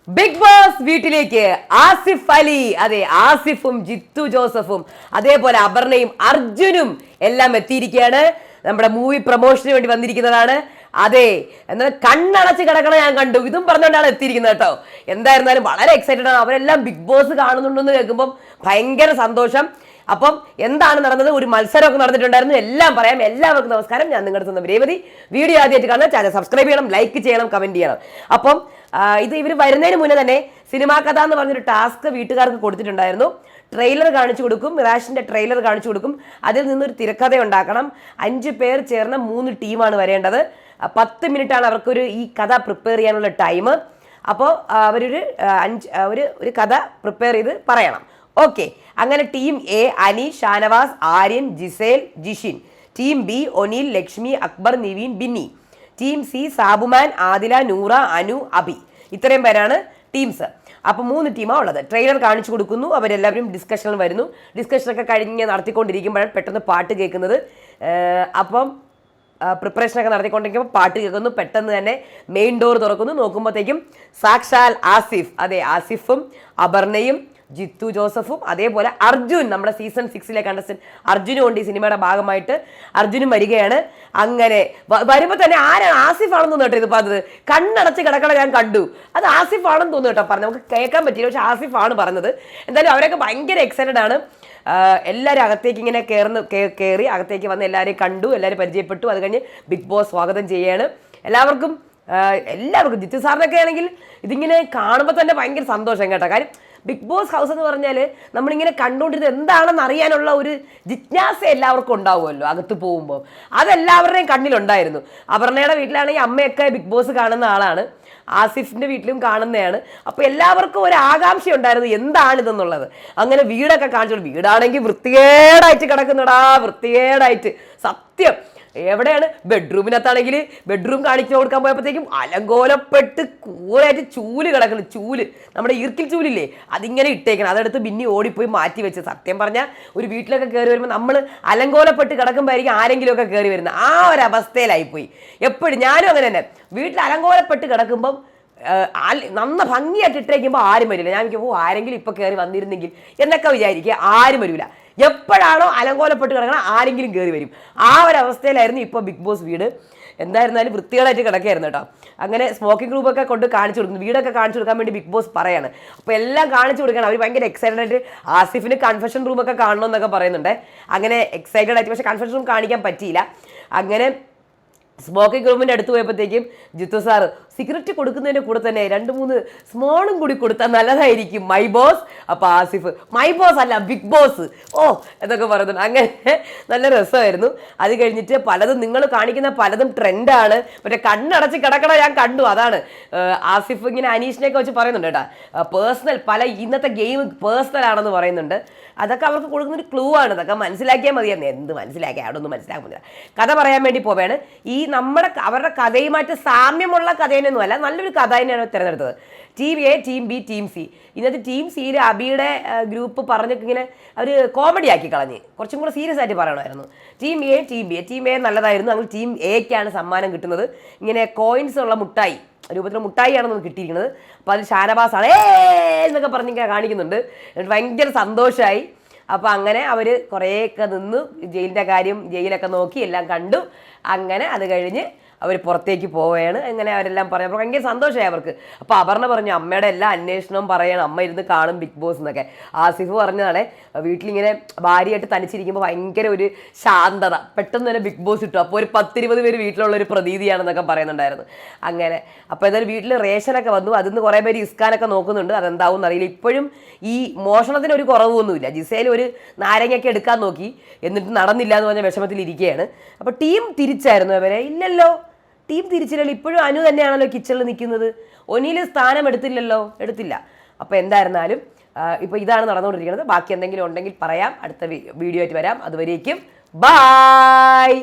Big boss വീട്ടിലേക്ക് ആസിഫ് അലി, അതെ ആസിഫും ജിത്തു ജോസഫും അതേപോലെ അപർണയും അർജുനും എല്ലാം എത്തിയിരിക്കുകയാണ്. നമ്മുടെ മൂവി പ്രൊമോഷന് വേണ്ടി വന്നിരിക്കുന്നതാണ്. അതെ, എന്നാൽ കണ്ണടച്ച് കിടക്കണ ഞാൻ കണ്ടു, ഇതും പറഞ്ഞുകൊണ്ടാണ് എത്തിയിരിക്കുന്നത് കേട്ടോ. എന്തായിരുന്നാലും വളരെ എക്സൈറ്റഡ് ആണ്. അവരെല്ലാം ബിഗ് ബോസ് കാണുന്നുണ്ടെന്ന് കേൾക്കുമ്പോൾ ഭയങ്കര സന്തോഷം. അപ്പം എന്താണ് നടന്നത്? ഒരു മത്സരമൊക്കെ നടന്നിട്ടുണ്ടായിരുന്നു, എല്ലാം പറയാം. എല്ലാവർക്കും നമസ്കാരം, ഞാൻ നിങ്ങളുടെ സ്വന്തം രേവതി. വീഡിയോ ആദ്യമായിട്ട് കാണുക, ചാനൽ സബ്സ്ക്രൈബ് ചെയ്യണം, ലൈക്ക് ചെയ്യണം, കമന്റ് ചെയ്യണം. അപ്പം ഇത് ഇവർ വരുന്നതിന് മുന്നേ തന്നെ സിനിമാ കഥ എന്ന് പറഞ്ഞൊരു ടാസ്ക് വീട്ടുകാർക്ക് കൊടുത്തിട്ടുണ്ടായിരുന്നു. ട്രെയിലർ കാണിച്ചു കൊടുക്കും, മിറാഷിന്റെ ട്രെയിലർ കാണിച്ചു കൊടുക്കും. അതിൽ നിന്നൊരു തിരക്കഥ ഉണ്ടാക്കണം. 5 പേർ ചേർന്ന 3 ടീമാണ് വരേണ്ടത്. 10 മിനിറ്റാണ് അവർക്കൊരു ഈ കഥ പ്രിപ്പയർ ചെയ്യാനുള്ള ടൈം. അപ്പോൾ ഒരു കഥ പ്രിപ്പയർ ചെയ്ത് പറയണം. ഓക്കെ, അങ്ങനെ team A Ani, Shanavas, Aryan, Gisele, Jishin. Team B Onil, Lakshmi, Akbar, Nevin, Binny. Team C Sabuman, Adila, Noora, Anu, Abi. ഇത്രയും പേരാണ് ടീംസ്. അപ്പോൾ 3 ടീമാണ് ഉള്ളത്. ട്രെയിലർ കാണിച്ചു കൊടുക്കുന്നു, അവരെല്ലാവരും ഡിസ്കഷനിൽ വരുന്നു. ഡിസ്കഷനൊക്കെ കഴിഞ്ഞ് നടത്തിക്കൊണ്ടിരിക്കുമ്പോഴാണ് പെട്ടെന്ന് പാട്ട് കേൾക്കുന്നത്. അപ്പം പ്രിപ്പറേഷനൊക്കെ നടത്തിക്കൊണ്ടിരിക്കുമ്പോൾ പാട്ട് കേൾക്കുന്നു. പെട്ടെന്ന് തന്നെ മെയിൻ ഡോർ തുറക്കുന്നു. നോക്കുമ്പോഴത്തേക്കും സാക്ഷാൽ ആസിഫ്, അതെ ആസിഫും അപർണയും ജിത്തു ജോസഫും അതേപോലെ അർജുൻ, നമ്മുടെ സീസൺ 6 കണ്ടസ്റ്റന്റ് അർജുനും ഉണ്ട്. ഈ സിനിമയുടെ ഭാഗമായിട്ട് അർജുനും വരികയാണ്. അങ്ങനെ വരുമ്പോൾ തന്നെ ആരാണ്? ആസിഫ് ആണെന്ന് തോന്നുന്നു കേട്ടോ. ഇത് പറഞ്ഞത് കണ്ണടച്ച് കിടക്കണ ഞാൻ കണ്ടു, അത് ആസിഫ് ആണെന്ന് തോന്നുന്നു കേട്ടോ. പറഞ്ഞു നമുക്ക് കേൾക്കാൻ പറ്റില്ല, പക്ഷെ ആസിഫ് ആണ് പറഞ്ഞത്. എന്തായാലും അവരൊക്കെ ഭയങ്കര എക്സൈറ്റഡ് ആണ്. എല്ലാവരും അകത്തേക്ക് ഇങ്ങനെ കയറി അകത്തേക്ക് വന്ന് എല്ലാവരെയും കണ്ടു, എല്ലാവരും പരിചയപ്പെട്ടു. അത് കഴിഞ്ഞ് ബിഗ് ബോസ് സ്വാഗതം ചെയ്യാണ് എല്ലാവർക്കും. ജിത്തു സാറിനൊക്കെ ആണെങ്കിൽ ഇതിങ്ങനെ കാണുമ്പോൾ തന്നെ ഭയങ്കര സന്തോഷം കേട്ടോ. കാര്യം ബിഗ് ബോസ് ഹൗസ് എന്ന് പറഞ്ഞാൽ നമ്മളിങ്ങനെ കണ്ടുകൊണ്ടിരുന്നത് എന്താണെന്ന് അറിയാനുള്ള ഒരു ജിജ്ഞാസ എല്ലാവർക്കും ഉണ്ടാവുമല്ലോ അകത്ത് പോകുമ്പോൾ. അതെല്ലാവരുടെയും കണ്ണിലുണ്ടായിരുന്നു. അപർണയുടെ വീട്ടിലാണെങ്കിൽ അമ്മയൊക്കെ ബിഗ് ബോസ് കാണുന്ന ആളാണ്, ആസിഫിന്റെ വീട്ടിലും കാണുന്നതാണ്. അപ്പോൾ എല്ലാവർക്കും ഒരു ആകാംക്ഷ ഉണ്ടായിരുന്നു എന്താണിതെന്നുള്ളത്. അങ്ങനെ വീടൊക്കെ കാണിച്ചോളൂ. വീടാണെങ്കിൽ വൃത്തികേടായിട്ട് കിടക്കുന്നുടാ, വൃത്തികേടായിട്ട് സത്യം. എവിടെയാണ്? ബെഡ്റൂമിനകത്താണെങ്കിൽ ബെഡ്റൂം കാണിച്ചു കൊടുക്കാൻ പോയപ്പോഴത്തേക്കും അലങ്കോലപ്പെട്ട് കൂറായിട്ട് ചൂല് കിടക്കണം. ചൂല്, നമ്മുടെ ഈർക്കിൽ ചൂലില്ലേ, അതിങ്ങനെ ഇട്ടേക്കണം. അതെടുത്ത് ബിന്നി ഓടിപ്പോയി മാറ്റി വെച്ച്. സത്യം പറഞ്ഞാൽ ഒരു വീട്ടിലൊക്കെ കയറി വരുമ്പോൾ നമ്മൾ അലങ്കോലപ്പെട്ട് കിടക്കുമ്പോഴായിരിക്കും ആരെങ്കിലുമൊക്കെ കയറി വരുന്നത്. ആ ഒരു അവസ്ഥയിലായിപ്പോയി എപ്പോഴും. ഞാനും അങ്ങനെ തന്നെ, വീട്ടിൽ അലങ്കോലപ്പെട്ട് കിടക്കുമ്പം നന്ന ഭംഗിയായിട്ട് ഇട്ടേക്കുമ്പോൾ ആരും വരില്ല. ഞാൻ എനിക്ക് ആരെങ്കിലും ഇപ്പം കയറി വന്നിരുന്നെങ്കിൽ എന്നൊക്കെ വിചാരിക്കുക. ആരും വരില്ല. എപ്പോഴാണോ അലങ്കോലപ്പെട്ട് കിടക്കണം ആരെങ്കിലും കയറി വരും. ആ ഒരു അവസ്ഥയിലായിരുന്നു ഇപ്പോൾ ബിഗ് ബോസ് വീട്. എന്തായിരുന്നാലും വൃത്തികളായിട്ട് കിടക്കുകയായിരുന്നു കേട്ടോ. അങ്ങനെ സ്മോക്കിംഗ് ഗ്രൂപ്പൊക്കെ കൊണ്ട് കാണിച്ചു കൊടുക്കുന്നു. വീടൊക്കെ കാണിച്ചു കൊടുക്കാൻ വേണ്ടി ബിഗ് ബോസ് പറയാണ്. അപ്പോൾ എല്ലാം കാണിച്ചു കൊടുക്കണം. അവർ ഭയങ്കര എക്സൈറ്റഡ് ആയിട്ട് ആസിഫിന് കൺഫെഷൻ റൂമൊക്കെ കാണണമെന്നൊക്കെ പറയുന്നുണ്ട്. അങ്ങനെ എക്സൈറ്റഡ് ആയിട്ട്, പക്ഷേ കൺഫെഷൻ റൂം കാണിക്കാൻ പറ്റിയില്ല. അങ്ങനെ സ്മോക്കിംഗ് റൂമിൻ്റെ അടുത്ത് പോയപ്പോഴത്തേക്കും ജിത്തു സാറ് സിഗരറ്റ് കൊടുക്കുന്നതിൻ്റെ കൂടെ തന്നെ 2-3 സ്മോളും കൂടി കൊടുത്താൽ നല്ലതായിരിക്കും മൈ ബോസ്. അപ്പോൾ ആസിഫ് മൈ ബോസ് അല്ല ബിഗ് ബോസ് ഓ എന്നൊക്കെ പറയുന്നുണ്ട്. അങ്ങനെ നല്ല രസമായിരുന്നു. അത് കഴിഞ്ഞിട്ട് പലതും നിങ്ങൾ കാണിക്കുന്ന പലതും ട്രെൻഡാണ്. മറ്റേ കണ്ണടച്ച് കിടക്കണ ഞാൻ കണ്ടു. അതാണ് ആസിഫ് ഇങ്ങനെ അനീഷിനെയൊക്കെ വെച്ച് പറയുന്നുണ്ട് കേട്ടോ. പേഴ്സണൽ ഇന്നത്തെ ഗെയിം പേഴ്സണൽ ആണെന്ന് പറയുന്നുണ്ട്. അതൊക്കെ അവർക്ക് കൊടുക്കുന്നൊരു ക്ലൂ ആണ്. അതൊക്കെ മനസ്സിലാക്കിയാൽ മതിയായിരുന്നു. എന്ത് മനസ്സിലാക്കിയാൽ അവിടെ ഒന്നും മനസ്സിലാക്കാൻ പറ്റില്ല. കഥ പറയാൻ വേണ്ടി പോവുകയാണ്. ഈ അവരുടെ കഥയുമായിട്ട് സാമ്യമുള്ള കഥയൊന്നും അല്ല, നല്ലൊരു കഥ തന്നെയാണ് തിരഞ്ഞെടുത്തത്. Team A, team B, team C. ഇന്നത്തെ ടീം സിയിൽ അബിയുടെ ഗ്രൂപ്പ് പറഞ്ഞൊക്കെ ഇങ്ങനെ അവർ കോമഡി ആക്കി കളഞ്ഞ് കുറച്ചും കൂടെ സീരിയസ് ആയിട്ട് പറയണമായിരുന്നു. Team A, team B. Team A നല്ലതായിരുന്നു. അങ്ങനെ ടീം എക്കാണ് സമ്മാനം കിട്ടുന്നത്. ഇങ്ങനെ കോയിൻസ് ഉള്ള മുട്ടായി രൂപത്തിൽ മുട്ടായിയാണ് നമുക്ക് കിട്ടിയിരിക്കുന്നത്. അപ്പോൾ അതിൽ ഷാനവാസാണ് എന്നൊക്കെ പറഞ്ഞിങ്ങനെ കാണിക്കുന്നുണ്ട്. ഭയങ്കര സന്തോഷമായി. അപ്പോൾ അങ്ങനെ അവർ കുറേയൊക്കെ നിന്ന് ജയിലിൻ്റെ കാര്യം ജയിലൊക്കെ നോക്കി എല്ലാം കണ്ടു. അങ്ങനെ അത് കഴിഞ്ഞ് അവർ പുറത്തേക്ക് പോവുകയാണ്. അങ്ങനെ അവരെല്ലാം പറഞ്ഞപ്പോൾ ഭയങ്കര സന്തോഷമായി അവർക്ക്. അപ്പോൾ അപർണ പറഞ്ഞു അമ്മയുടെ എല്ലാ അന്വേഷണവും പറയണം, അമ്മ ഇരുന്ന് കാണും ബിഗ് ബോസ് എന്നൊക്കെ. ആസിഫ് പറഞ്ഞതാണ് വീട്ടിലിങ്ങനെ ഭാര്യയായിട്ട് തനിച്ചിരിക്കുമ്പോൾ ഭയങ്കര ഒരു ശാന്തത, പെട്ടെന്ന് തന്നെ ബിഗ് ബോസ് ഇട്ടു. അപ്പോൾ ഒരു 10-20 പേര് വീട്ടിലുള്ളൊരു പ്രതീതിയാണെന്നൊക്കെ പറയുന്നുണ്ടായിരുന്നു. അങ്ങനെ അപ്പോൾ എന്തായാലും വീട്ടിൽ റേഷനൊക്കെ വന്നു. അതിന്ന് കുറേ പേര് ഇസ്കാനൊക്കെ നോക്കുന്നുണ്ട്. അതെന്താവും എന്നറിയില്ല. ഇപ്പോഴും ഈ മോഷണത്തിന് ഒരു കുറവൊന്നുമില്ല. ജിസേൽ ഒരു നാരങ്ങയൊക്കെ എടുക്കാൻ നോക്കി, എന്നിട്ട് നടന്നില്ല എന്ന് പറഞ്ഞ വിഷമത്തിലിരിക്കുകയാണ്. അപ്പോൾ ടീം തിരിച്ചായിരുന്നു അവരെ? ഇല്ലല്ലോ, ടീം തിരിച്ചില്ലല്ലോ. ഇപ്പോഴും അനു തന്നെയാണല്ലോ കിച്ചണിൽ നിൽക്കുന്നത്. ഒനിയിൽ സ്ഥാനം എടുത്തില്ല. അപ്പോൾ എന്തായിരുന്നാലും ഇപ്പോൾ ഇതാണ് നടന്നുകൊണ്ടിരിക്കുന്നത്. ബാക്കി എന്തെങ്കിലും ഉണ്ടെങ്കിൽ പറയാം, അടുത്ത വീഡിയോ ആയിട്ട് വരാം. അതുവരേക്കും ബൈ.